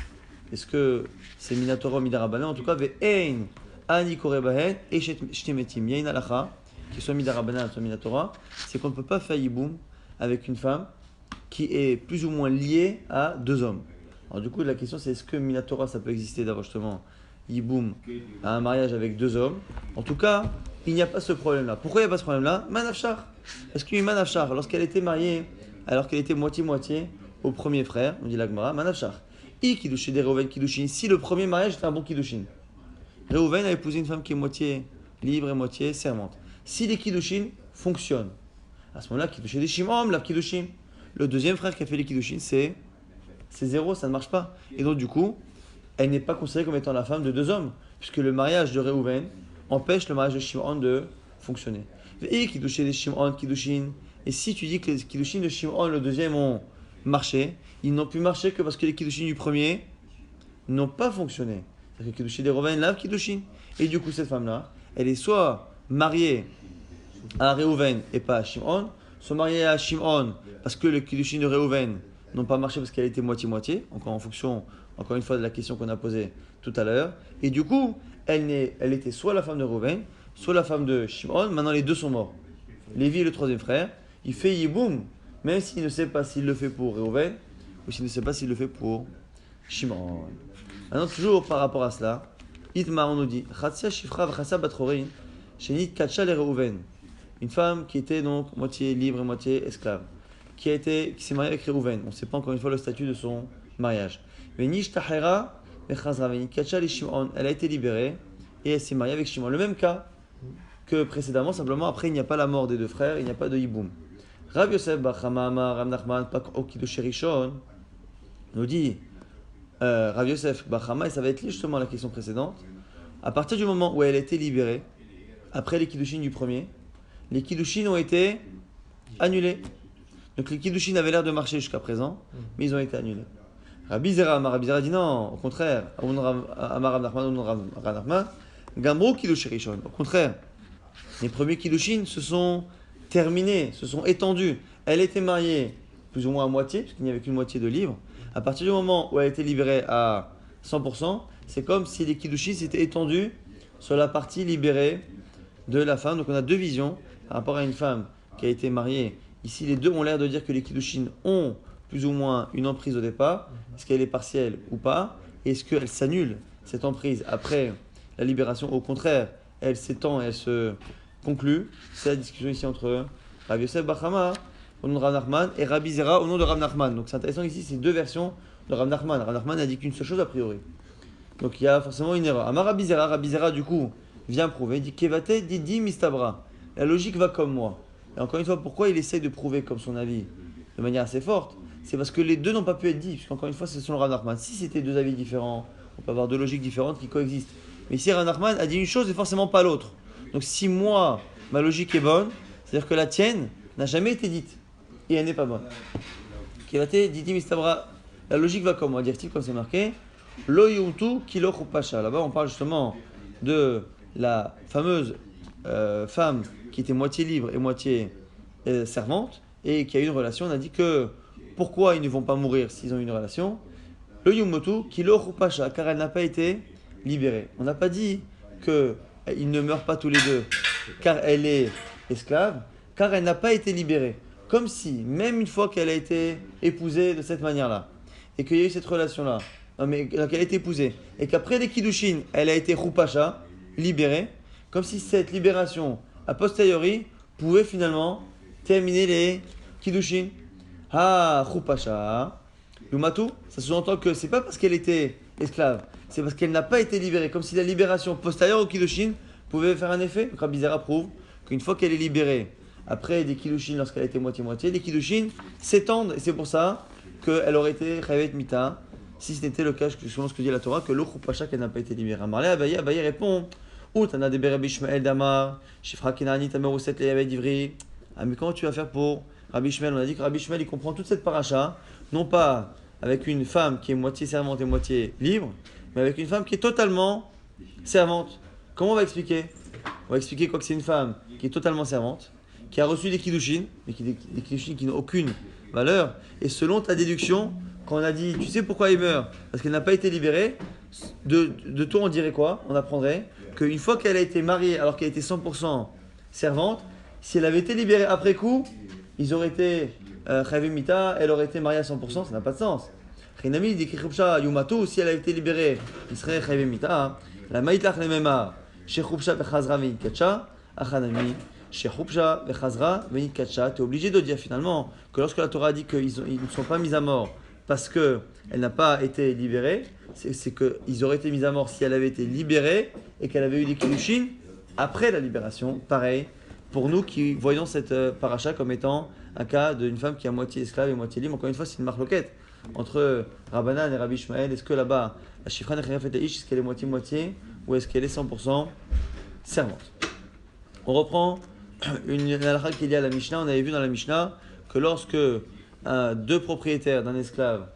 Est-ce que c'est Minatora ou Midarabanan? En tout cas, Ve'ein, Ani Korebahen, et Shtemetim. Il y a une halakha, qui soit Midarabanan, soit Minatora, c'est qu'on ne peut pas faire Yiboum avec une femme qui est plus ou moins liée à deux hommes. Alors du coup, la question c'est est-ce que Minatora ça peut exister d'avoir justement Yiboum à un mariage avec deux hommes? En tout cas, il n'y a pas ce problème-là. Pourquoi il n'y a pas ce problème-là? Manafchar. Est-ce qu'une Manafchar, lorsqu'elle était mariée, alors qu'elle était moitié-moitié au premier frère, on dit l'Agmara, Manafchar. I Kiddushin des Reuven Kiddushin. Si le premier mariage était un bon Kiddushin. Reuven a épousé une femme qui est moitié libre et moitié servante. Si les Kiddushin fonctionnent, à ce moment-là, Kiddushin des Shimon, la Kiddushin. Le deuxième frère qui a fait les Kiddushin, c'est zéro, ça ne marche pas. Et donc du coup, elle n'est pas considérée comme étant la femme de deux hommes, puisque le mariage de Reuven empêche le mariage de Shimon de fonctionner. Et Kiddushin des Shimon, Kiddushin. Et si tu dis que les Kiddushin de Shimon, le deuxième, ont marché, ils n'ont pu marcher que parce que les Kiddushin du premier n'ont pas fonctionné. C'est-à-dire que Kiddushin des Reuven lave Kiddushin. Et du coup, cette femme-là, elle est soit mariée à Reuven et pas à Shimon, soit mariée à Shimon parce que les Kiddushin de Reuven n'ont pas marché parce qu'elle était moitié-moitié, encore en fonction, encore une fois, de la question qu'on a posée tout à l'heure. Et du coup, elle était soit la femme de Reuven, soit la femme de Shimon. Maintenant, les deux sont morts. Lévi est le troisième frère. Il fait Yiboum, même s'il ne sait pas s'il le fait pour Reuven ou s'il ne sait pas s'il le fait pour Shimon. Maintenant, toujours par rapport à cela, Itmar, on nous dit Chatsia Shifra v'Chatsia Batrorin, Shenit Katcha les Reuven. Une femme qui était donc moitié libre et moitié esclave, qui s'est mariée avec Reuven. On ne sait pas encore une fois le statut de son mariage. Venish Tahera v'Chazra Venit Katcha les Shimon. Elle a été libérée et elle s'est mariée avec Shimon. Le même cas que précédemment, simplement après il n'y a pas la mort des deux frères, il n'y a pas de Yiboum. Rav Yosef Bar Chama Amar Rav Nachman Pak Okidosh Rishon nous dit Rav Yosef Bar Chama, et ça va être justement la question précédente. À partir du moment où elle a été libérée, après les Kiddushin du premier, les Kiddushin ont été annulés. Donc les Kiddushin avaient l'air de marcher jusqu'à présent, mais ils ont été annulés. Rabbi Zera dit non, au contraire. Amar Rav Nachman, Gamro Kiddush Rishon. Au contraire, les premiers Kiddushin se sont terminés, se sont étendus. Elle était mariée plus ou moins à moitié, puisqu'il n'y avait qu'une moitié de libre. À partir du moment où elle a été libérée à 100%, c'est comme si les Kiddushin s'étaient étendus sur la partie libérée de la femme. Donc on a deux visions par rapport à une femme qui a été mariée. Ici, les deux ont l'air de dire que les Kiddushin ont plus ou moins une emprise au départ. Est-ce qu'elle est partielle ou pas? Et est-ce qu'elle s'annule, cette emprise, après la libération, au contraire, elle s'étend et elle se conclut. C'est la discussion ici entre Rabbi Yosef Bar Chama au nom de Rav Nachman et Rabbi Zera au nom de Rav Nachman. Donc c'est intéressant ici, c'est deux versions de Rav Nachman. Rav Nachman n'a dit qu'une seule chose a priori. Donc il y a forcément une erreur. Amar Rabbi Zera du coup vient prouver, il dit Kevate Didi Mistabra. La logique va comme moi. Et encore une fois, pourquoi il essaye de prouver comme son avis de manière assez forte? C'est parce que les deux n'ont pas pu être dits, puisqu'encore une fois, c'est selon Rav Nachman. Si c'était deux avis différents, on peut avoir deux logiques différentes qui coexistent. Mais ici, Rav Nachman a dit une chose et forcément pas l'autre. Donc si moi, ma logique est bonne, c'est-à-dire que la tienne n'a jamais été dite et elle n'est pas bonne. Kevate Didi Mistabra. La logique va comme moi, dire-t-il, comme c'est marqué. Lo yuntu kilo chupasha. Là-bas, on parle justement de la fameuse femme qui était moitié libre et moitié servante et qui a eu une relation. On a dit que pourquoi ils ne vont pas mourir s'ils ont eu une relation? Le yumotu kilo chupasha, car elle n'a pas été libérée. On n'a pas dit qu'ils ne meurent pas tous les deux car elle est esclave, car elle n'a pas été libérée. Comme si, même une fois qu'elle a été épousée de cette manière-là, et qu'il y a eu cette relation-là, qu'elle a été épousée, et qu'après les Kiddushin, elle a été Chupasha, libérée, comme si cette libération, a posteriori, pouvait finalement terminer les Kiddushin. Ah, Chupasha, Lumatu, ça sous-entend que c'est pas parce qu'elle était esclave, c'est parce qu'elle n'a pas été libérée, comme si la libération postérieure au Kiddushin pouvait faire un effet. Donc Rabbi Zera prouve qu'une fois qu'elle est libérée, après des Kiddushin, lorsqu'elle a été moitié-moitié, les Kiddushin s'étendent, et c'est pour ça qu'elle aurait été Chayavet Mita, si c'était le cas, selon ce que dit la Torah, que l'eau Chupasha qu'elle n'a pas été libérée. Amarle Abaye répond Tana de Rabbi Ishmael Damar, Shifra Kenani Tamerouset Leyavet Divri. Ah, mais comment tu vas faire pour Rabbi Ishmael? On a dit que Rabbi Ishmael il comprend toute cette paracha, non pas avec une femme qui est moitié servante et moitié libre, mais avec une femme qui est totalement servante. Comment on va expliquer? On va expliquer quoi que c'est une femme qui est totalement servante, qui a reçu des Kiddushin, mais des Kiddushin qui n'ont aucune valeur, et selon ta déduction, quand on a dit, tu sais pourquoi il meurt? Parce qu'elle n'a pas été libérée, de toi on dirait quoi? On apprendrait qu'une fois qu'elle a été mariée, alors qu'elle était 100% servante, si elle avait été libérée après coup, ils auraient été Chayavet Mita, elle aurait été mariée à 100%, ça n'a pas de sens. Chinami dit Chupsha Yumatu, si elle a été libérée, il serait Chayavet Mita. La Maïtlach Lemema, Shechupsha Vechazra Veitkacha, Achanami. Chez Chupsha, Vechazra, Venikatcha, tu es obligé de dire finalement que lorsque la Torah dit qu'ils ne sont pas mis à mort parce qu'elle n'a pas été libérée, c'est qu'ils auraient été mis à mort si elle avait été libérée et qu'elle avait eu des Kiddushin après la libération. Pareil, pour nous qui voyons cette paracha comme étant un cas d'une femme qui est à moitié esclave et moitié libre, encore une fois, c'est une marloquette entre Rabbanan et Rabbi Ishmael. Est-ce que là-bas, la Shifra Nechayafet Eish, est-ce qu'elle est moitié-moitié ou est-ce qu'elle est 100% servante? On reprend une halakha qu'il y a à la Mishnah. On avait vu dans la Mishnah que lorsque deux propriétaires d'un esclave,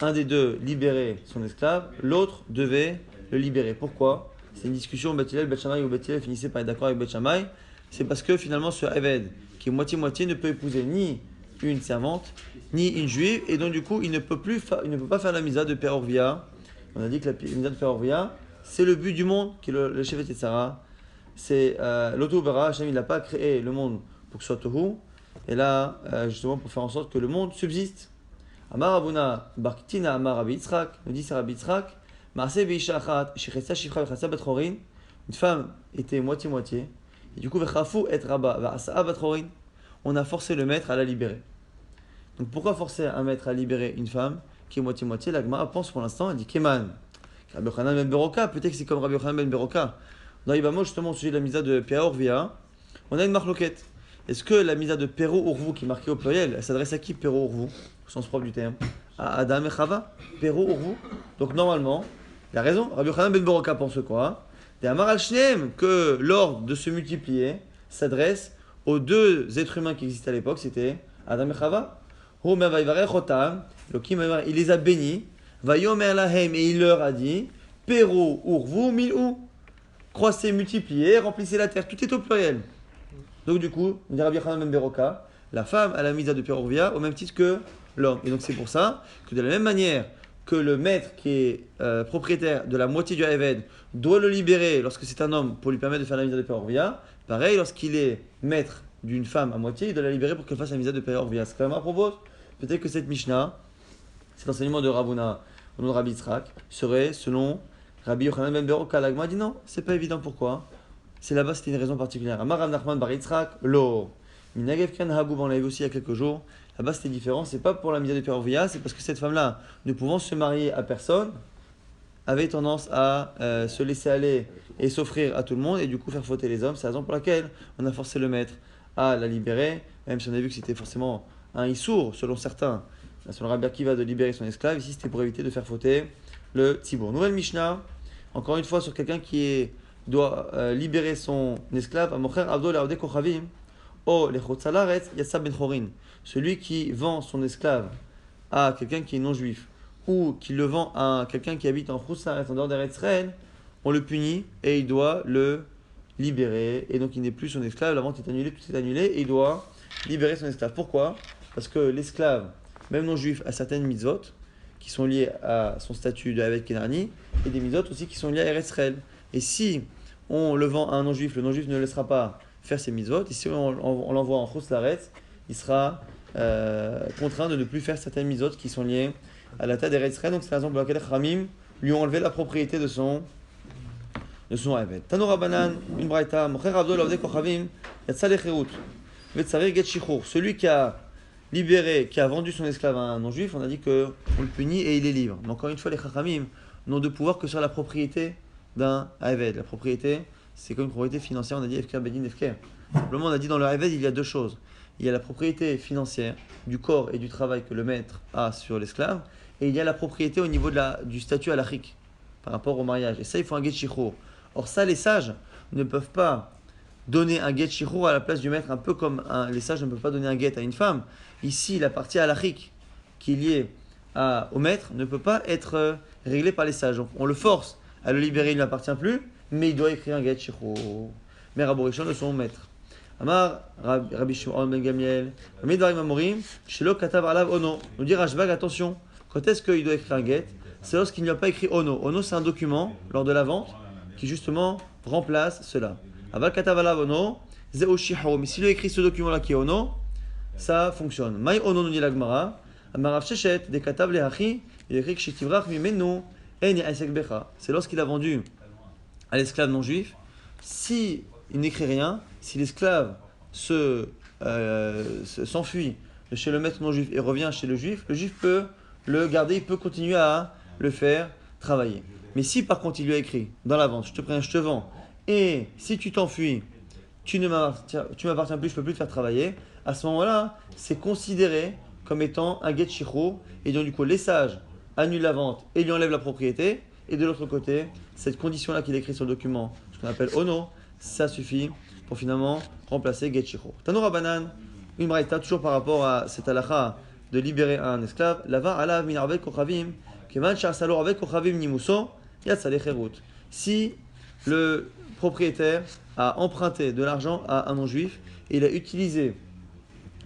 un des deux libérait son esclave, l'autre devait le libérer. Pourquoi? C'est une discussion Beth Hillel, Beth Shammai, où Beth Hillel finissait par être d'accord avec Beth Shammai. C'est parce que finalement ce Eved, qui est moitié-moitié, ne peut épouser ni une servante, ni une juive, et donc du coup il ne peut pas faire la misa de Père Orvia. On a dit que la misa de Père Orvia, c'est le but du monde, qui est le chef de Sarah. C'est l'Oto Bara, Hashem il n'a pas créé le monde pour que ce soit Tohu, et là, justement pour faire en sorte que le monde subsiste. Amar Abuna Barkitina Amar Rabbi Yitzhak, nous dit c'est Rabbi Yitzhak, Maaseh Beisha Achat, Shechetza Shifra Vechatza Batchorin, une femme était moitié-moitié, et du coup Vechafu et Rabba Va'asa Batchorin, on a forcé le maître à la libérer. Donc pourquoi forcer un maître à libérer une femme qui est moitié-moitié? La Gemara pense pour l'instant, elle dit Keman. Rabbi Yochanan ben Beroka, peut-être que c'est comme Rabbi Yochanan ben Beroka. Dans Ibamo, justement, au sujet de la misa de Pia Orvia, on a une marloquette. Est-ce que la misa de Pero Urvu, qui est marquée au pluriel, elle s'adresse à qui Pero Urvu, au sens propre du terme? À Adam et Chava? Pero Urvu. Donc normalement, il a raison, Rabbi Yochanan ben Beroka pense quoi? Des Amar al Shneem, que l'ordre de se multiplier s'adresse aux deux êtres humains qui existaient à l'époque, c'était Adam et Chava. Il les a bénis, Vayomer lahem, et il leur a dit, Pero Urvu mil'u. Croissez, multipliez, remplissez la terre, tout est au pluriel. Donc du coup, on dit Rabbi Yochanan ben Beroka, la femme a la misa de Père Orvia au même titre que l'homme. Et donc c'est pour ça que de la même manière que le maître qui est propriétaire de la moitié du Eved doit le libérer lorsque c'est un homme pour lui permettre de faire la misa de Père Orvia, pareil, lorsqu'il est maître d'une femme à moitié, il doit la libérer pour qu'elle fasse la misa de Père Orvia. C'est quand même à propos. Peut-être que cette Mishnah, cet enseignement de Ravuna au nom de Rabbi Yitzhak, serait selon Rabbi Yochanan ben Beroka, l'Agma dit non, c'est pas évident. Pourquoi? C'est là-bas, c'était une raison particulière. Amar Rav Nachman bar Yitzhak, lo. Minagev kan hagub, on l'a vu aussi il y a quelques jours. Là-bas, c'était différent. C'est pas pour la misère de Pérovia, c'est parce que cette femme-là, ne pouvant se marier à personne, avait tendance à se laisser aller et s'offrir à tout le monde et du coup faire fauter les hommes. C'est la raison pour laquelle on a forcé le maître à la libérer, même si on a vu que c'était forcément un issour, selon certains, selon Rabbi Akiva, de libérer son esclave. Ici, c'était pour éviter de faire fauter le tzibour. Nouvelle Mishnah, encore une fois sur quelqu'un qui doit libérer son esclave. Celui qui vend son esclave à quelqu'un qui est non-juif ou qui le vend à quelqu'un qui habite en Khoutsaret, en dehors d'Eretz Israël, on le punit et il doit le libérer. Et donc il n'est plus son esclave, la vente est annulée, tout est annulé et il doit libérer son esclave. Pourquoi? Parce que l'esclave, même non-juif, a certaines mitzvot qui sont liées à son statut de Haved Kenani et des mitzvot aussi qui sont liées à Eretz Israël. Et si on le vend à un non-juif, le non-juif ne le laissera pas faire ses mitzvot. Et si on l'envoie en Khoutsaret, il sera contraint de ne plus faire certaines mitzvot qui sont liées à la taille d'Eretz Israël. Donc c'est la raison pour laquelle Khamim lui ont enlevé la propriété de son Haved. Tanoura Banan, une braïta, Mocher Abdo Lavde Kochavim, Yatsa Lecherut, Vetsarir Get Shichur. Celui qui a libéré, qui a vendu son esclave à un non-juif, on a dit qu'on le punit et il est libre. Mais encore une fois, les Chachamim n'ont de pouvoir que sur la propriété d'un Haved. La propriété, c'est comme une propriété financière, on a dit Efker Bedin Efker. Simplement, on a dit dans le Haved, il y a deux choses. Il y a la propriété financière du corps et du travail que le maître a sur l'esclave, et il y a la propriété au niveau du statut halachique par rapport au mariage. Et ça, il faut un get shichur. Or ça, les sages ne peuvent pas donner un get shichur à la place du maître, un peu comme les sages ne peuvent pas donner un get à une femme. Ici, la partie halachique qui est liée au maître ne peut pas être réglée par les sages. Donc, on le force à le libérer, il ne lui appartient plus, mais il doit écrire un get shichur. Mais Rabbi Rishon de son maître. Amar Rabbi Shimon ben Gamiel, Midvarim Amorim, Shelo Katav Alav Ono. Nous dit Rashbag, attention, quand est-ce qu'il doit écrire un get? C'est lorsqu'il n'y a pas écrit Ono. Ono, c'est un document lors de la vente qui justement remplace cela. Aval Katav Alav Ono, Zeo Shiho. Mais s'il a écrit ce document-là qui est Ono, ça fonctionne. Maï Ono nous dit la Gemara, Amarav Shechet, de Katav Lehachi, il écrit que Shetivrach Mimenu, En Yaisek Becha. C'est lorsqu'il a vendu à l'esclave non juif, si il n'écrit rien, si l'esclave s'enfuit de chez le maître non juif et revient chez le juif peut le garder, il peut continuer à le faire travailler. Mais si par contre il lui a écrit dans la vente, je te préviens, je te vends, et si tu t'enfuis, tu m'appartiens plus, je ne peux plus te faire travailler, à ce moment-là, c'est considéré comme étant un get shichur, et donc du coup les sages annulent la vente et lui enlèvent la propriété, et de l'autre côté, cette condition-là qu'il écrit sur le document, ce qu'on appelle ono, ça suffit pour finalement remplacer get shichur. Tanoura Banan, une braïta, toujours par rapport à cette halakha de libérer un esclave, lava alav min arvek kochavim, kevan sha'asalo arvek kochavim nimuso, yatsa lecherut. Si le propriétaire a emprunté de l'argent à un non-juif et il a utilisé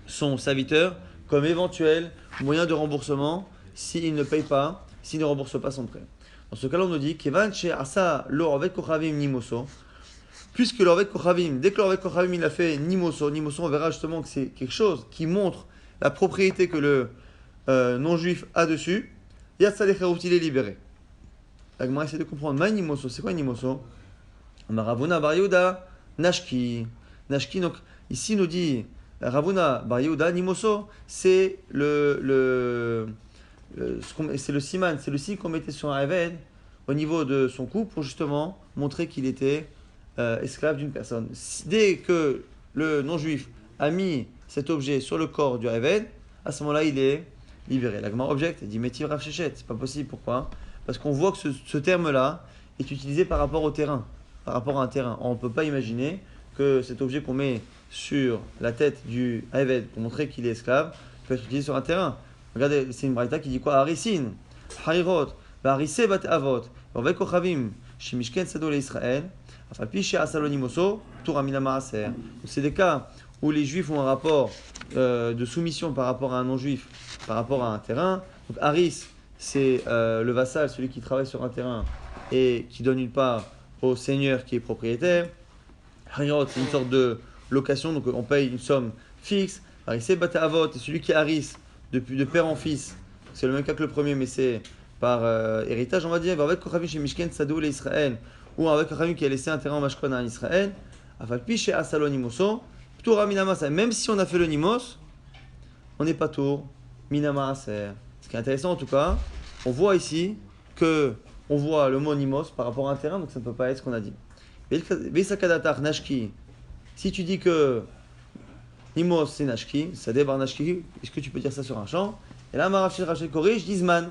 son serviteur comme éventuel moyen de remboursement s'il ne paye pas, s'il ne rembourse pas son prêt. Dans ce cas-là, on nous dit kevan sha'asalo arvek kochavim nimuso. Puisque l'Orvek Kochavim, dès que l'Orvek Kochavim il a fait Nimoso, on verra justement que c'est quelque chose qui montre la propriété que le non-juif a dessus, Yatsa Lecherut, il est libéré. La Gemara essaie de comprendre, Ma Nimoso, c'est quoi Nimoso? Ravuna Bar Yehuda, Nashki. Nashki, donc ici nous dit Ravuna Bar Yehuda, Nimoso, c'est le siman, c'est le signe qu'on mettait sur un Eved au niveau de son cou pour justement montrer qu'il était esclave d'une personne. Dès que le non-juif a mis cet objet sur le corps du Eved, à ce moment-là, il est libéré. La Gemara objecte et dit Métiv Rav Shechet. C'est pas possible. Pourquoi? Parce qu'on voit que ce terme-là est utilisé par rapport au terrain, par rapport à un terrain. On ne peut pas imaginer que cet objet qu'on met sur la tête du Eved pour montrer qu'il est esclave peut être utilisé sur un terrain. Regardez, c'est une braïta qui dit quoi? Harisin, Harirot, Harise bat Avot, Orvek Kochavim, Shemishken Sado le Israël. C'est des cas où les juifs ont un rapport de soumission par rapport à un non-juif, par rapport à un terrain. Donc Haris, c'est le vassal, celui qui travaille sur un terrain et qui donne une part au seigneur qui est propriétaire. Harirot, c'est une sorte de location, donc on paye une somme fixe. Harisé Bata Avot, c'est celui qui est Haris de père en fils. C'est le même cas que le premier, mais c'est par héritage, on va dire, avec Kochavim chez Mishken Tsadou les Israël, ou avec Kochavim qui a laissé un terrain en Mashkon à Israël, Afalpi chez Asalo Nimoso, Ptura Minamasa. Même si on a fait le Nimos, on n'est pas tour Minama Aser. Ce qui est intéressant en tout cas, on voit ici que on voit le mot Nimos par rapport à un terrain, donc ça ne peut pas être ce qu'on a dit. Vesakadatar Nashki, si tu dis que Nimos c'est Nashki, ça débarre Nashki, est-ce que tu peux dire ça sur un champ? Et là, Marachel Rachel corrige, dit Zman.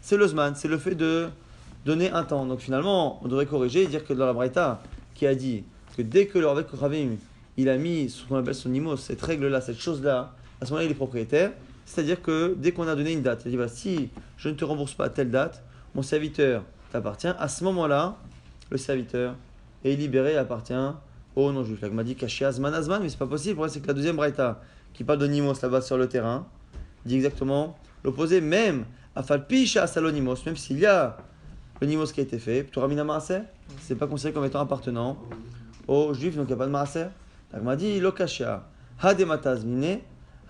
C'est le Zman, c'est le fait de donner un temps. Donc finalement, on devrait corriger et dire que dans la Braïta, qui a dit que dès que le Rav Kochavim, il a mis ce qu'on appelle son Nimos, cette règle-là, cette chose-là, à ce moment-là, il est propriétaire. C'est-à-dire que dès qu'on a donné une date, il dit bah, si je ne te rembourse pas à telle date, mon serviteur t'appartient. À ce moment-là, le serviteur est libéré et appartient au non-juif. Là, on m'a dit caché Azman, Azman, mais c'est pas possible. Pour c'est que la deuxième Braïta, qui parle de Nimos là-bas sur le terrain, dit exactement l'opposé, même à Falpicha Salonimos, même s'il y a le Nimos qui a été fait, Pturamina Maaser, c'est pas considéré comme étant appartenant aux juifs, donc il n'y a pas de Maaser. Donc on m'a dit Lokashia, Ha de Matazmine,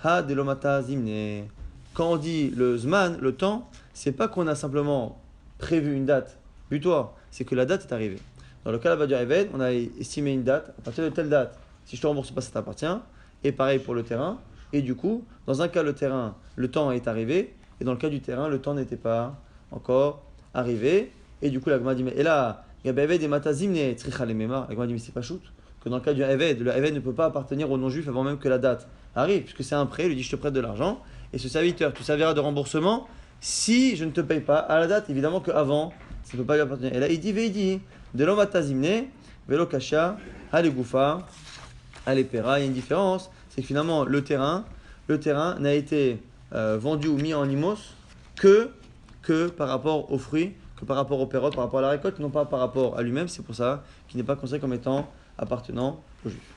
Ha de Lomatazimne. Quand on dit le Zman, le temps, c'est pas qu'on a simplement prévu une date butoir, c'est que la date est arrivée. Dans le cas là-bas du Eved, on a estimé une date, à partir de telle date, si je te rembourse pas, ça t'appartient, et pareil pour le terrain. Et du coup, dans un cas, le terrain, le temps est arrivé, et dans le cas du terrain, le temps n'était pas encore arrivé. Et du coup, la Gemara dit, mais et là, Gabeved et Matazimne, Tzricha le Mema, la Gemara dit, mais c'est pas shoot, que dans le cas du Eved, le Eved ne peut pas appartenir au non-juif avant même que la date arrive, puisque c'est un prêt, il lui dit, je te prête de l'argent, et ce serviteur, tu serviras de remboursement si je ne te paye pas à la date, évidemment qu'avant, ça ne peut pas lui appartenir. Et là, il dit, de l'homme Matazimne, Velo Kasha, Halegoufa, Alepera, il y a une différence. C'est que finalement, le terrain n'a été vendu ou mis en limos que par rapport aux fruits, que par rapport aux pérotes, par rapport à la récolte, non pas par rapport à lui-même. C'est pour ça qu'il n'est pas considéré comme étant appartenant aux Juifs.